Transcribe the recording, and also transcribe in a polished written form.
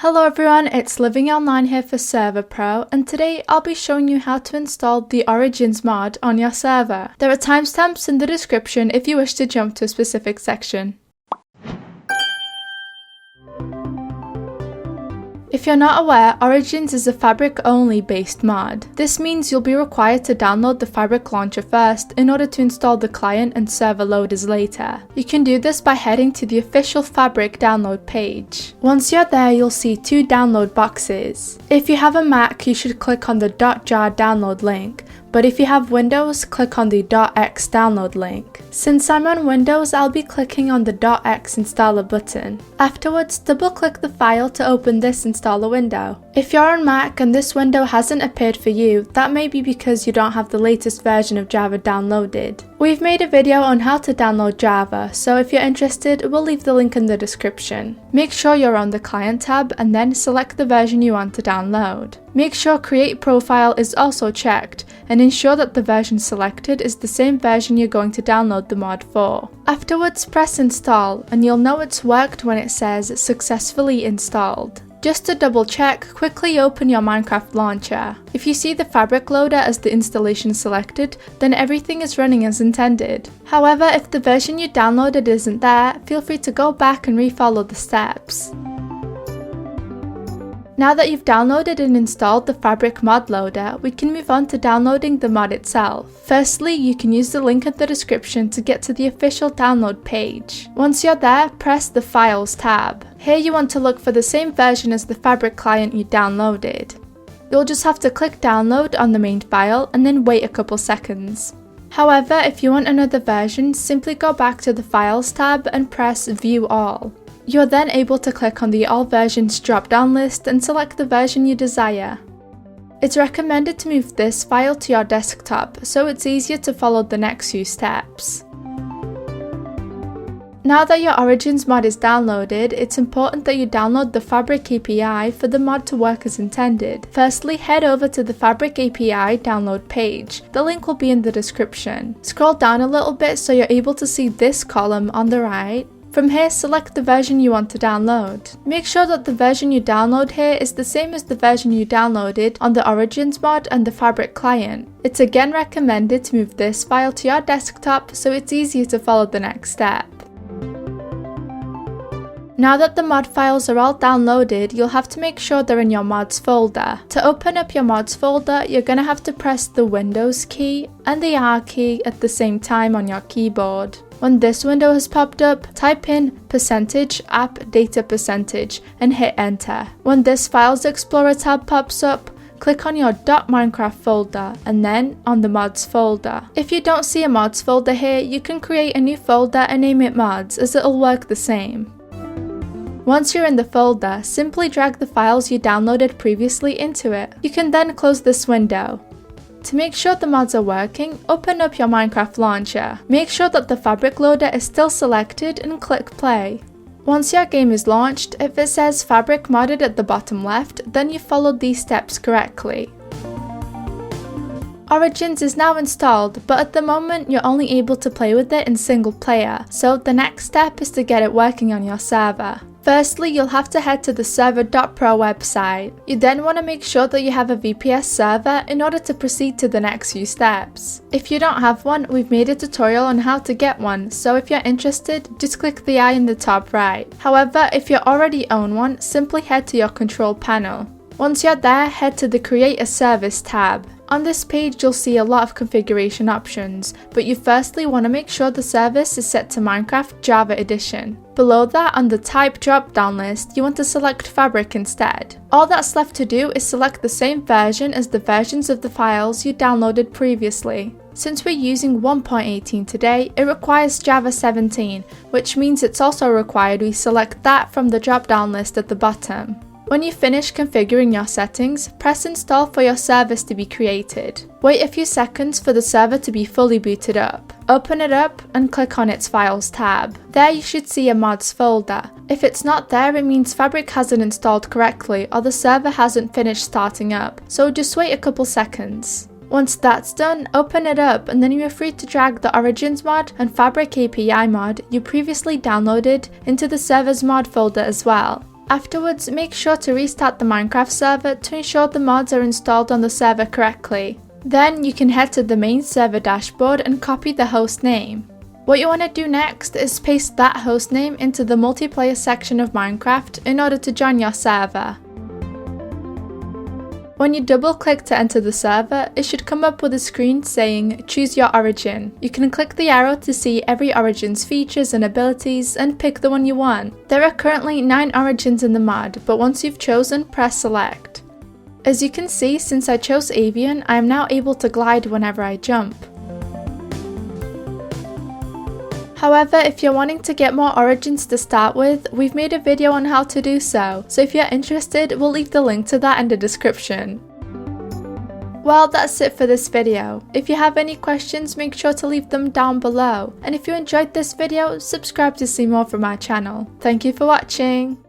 Hello everyone, it's Living Online here for Server.pro, and today I'll be showing you how to install the Origins mod on your server. There are timestamps in the description if you wish to jump to a specific section. If you're not aware, Origins is a Fabric-only based mod. This means you'll be required to download the Fabric launcher first in order to install the client and server loaders later. You can do this by heading to the official Fabric download page. Once you're there, you'll see two download boxes. If you have a Mac, you should click on the .jar download link, but if you have Windows, click on the .x download link. Since I'm on Windows, I'll be clicking on the .x installer button. Afterwards, double-click the file to open this installer window. If you're on Mac and this window hasn't appeared for you, that may be because you don't have the latest version of Java downloaded. We've made a video on how to download Java, so if you're interested, we'll leave the link in the description. Make sure you're on the Client tab and then select the version you want to download. Make sure Create Profile is also checked, and ensure that the version selected is the same version you're going to download the mod for. Afterwards, press Install, and you'll know it's worked when it says Successfully Installed. Just to double check, quickly open your Minecraft launcher. If you see the Fabric loader as the installation selected, then everything is running as intended. However, if the version you downloaded isn't there, feel free to go back and refollow the steps. Now that you've downloaded and installed the Fabric mod loader, we can move on to downloading the mod itself. Firstly, you can use the link in the description to get to the official download page. Once you're there, press the Files tab. Here you want to look for the same version as the Fabric client you downloaded. You'll just have to click Download on the main file and then wait a couple seconds. However, if you want another version, simply go back to the Files tab and press View All. You're then able to click on the All Versions drop-down list and select the version you desire. It's recommended to move this file to your desktop, so it's easier to follow the next few steps. Now that your Origins mod is downloaded, it's important that you download the Fabric API for the mod to work as intended. Firstly, head over to the Fabric API download page. The link will be in the description. Scroll down a little bit so you're able to see this column on the right. From here, select the version you want to download. Make sure that the version you download here is the same as the version you downloaded on the Origins mod and the Fabric client. It's again recommended to move this file to your desktop so it's easier to follow the next step. Now that the mod files are all downloaded, you'll have to make sure they're in your mods folder. To open up your mods folder, you're going to have to press the Windows key and the R key at the same time on your keyboard. When this window has popped up, type in %app_data% and hit enter. When this Files Explorer tab pops up, click on your .minecraft folder and then on the mods folder. If you don't see a mods folder here, you can create a new folder and name it mods, as it'll work the same. Once you're in the folder, simply drag the files you downloaded previously into it. You can then close this window. To make sure the mods are working, open up your Minecraft launcher. Make sure that the Fabric loader is still selected and click play. Once your game is launched, if it says Fabric modded at the bottom left, then you followed these steps correctly. Origins is now installed, but at the moment you're only able to play with it in single player, so the next step is to get it working on your server. Firstly, you'll have to head to the Server.pro website. You then want to make sure that you have a VPS server in order to proceed to the next few steps. If you don't have one, we've made a tutorial on how to get one, so if you're interested, just click the eye in the top right. However, if you already own one, simply head to your control panel. Once you're there, head to the Create a Service tab. On this page, you'll see a lot of configuration options, but you firstly want to make sure the service is set to Minecraft Java Edition. Below that, on the Type drop-down list, you want to select Fabric instead. All that's left to do is select the same version as the versions of the files you downloaded previously. Since we're using 1.18 today, it requires Java 17, which means it's also required we select that from the drop-down list at the bottom. When you finish configuring your settings, press Install for your service to be created. Wait a few seconds for the server to be fully booted up. Open it up and click on its Files tab. There you should see a mods folder. If it's not there, it means Fabric hasn't installed correctly or the server hasn't finished starting up, so just wait a couple seconds. Once that's done, open it up and then you're free to drag the Origins mod and Fabric API mod you previously downloaded into the server's mod folder as well. Afterwards, make sure to restart the Minecraft server to ensure the mods are installed on the server correctly. Then you can head to the main server dashboard and copy the host name. What you want to do next is paste that host name into the multiplayer section of Minecraft in order to join your server. When you double click to enter the server, it should come up with a screen saying choose your origin. You can click the arrow to see every origin's features and abilities and pick the one you want. There are currently 9 origins in the mod, but once you've chosen, press select. As you can see, since I chose avian, I am now able to glide whenever I jump. However, if you're wanting to get more origins to start with, we've made a video on how to do so if you're interested, we'll leave the link to that in the description. Well, that's it for this video. If you have any questions, make sure to leave them down below. And if you enjoyed this video, subscribe to see more from our channel. Thank you for watching!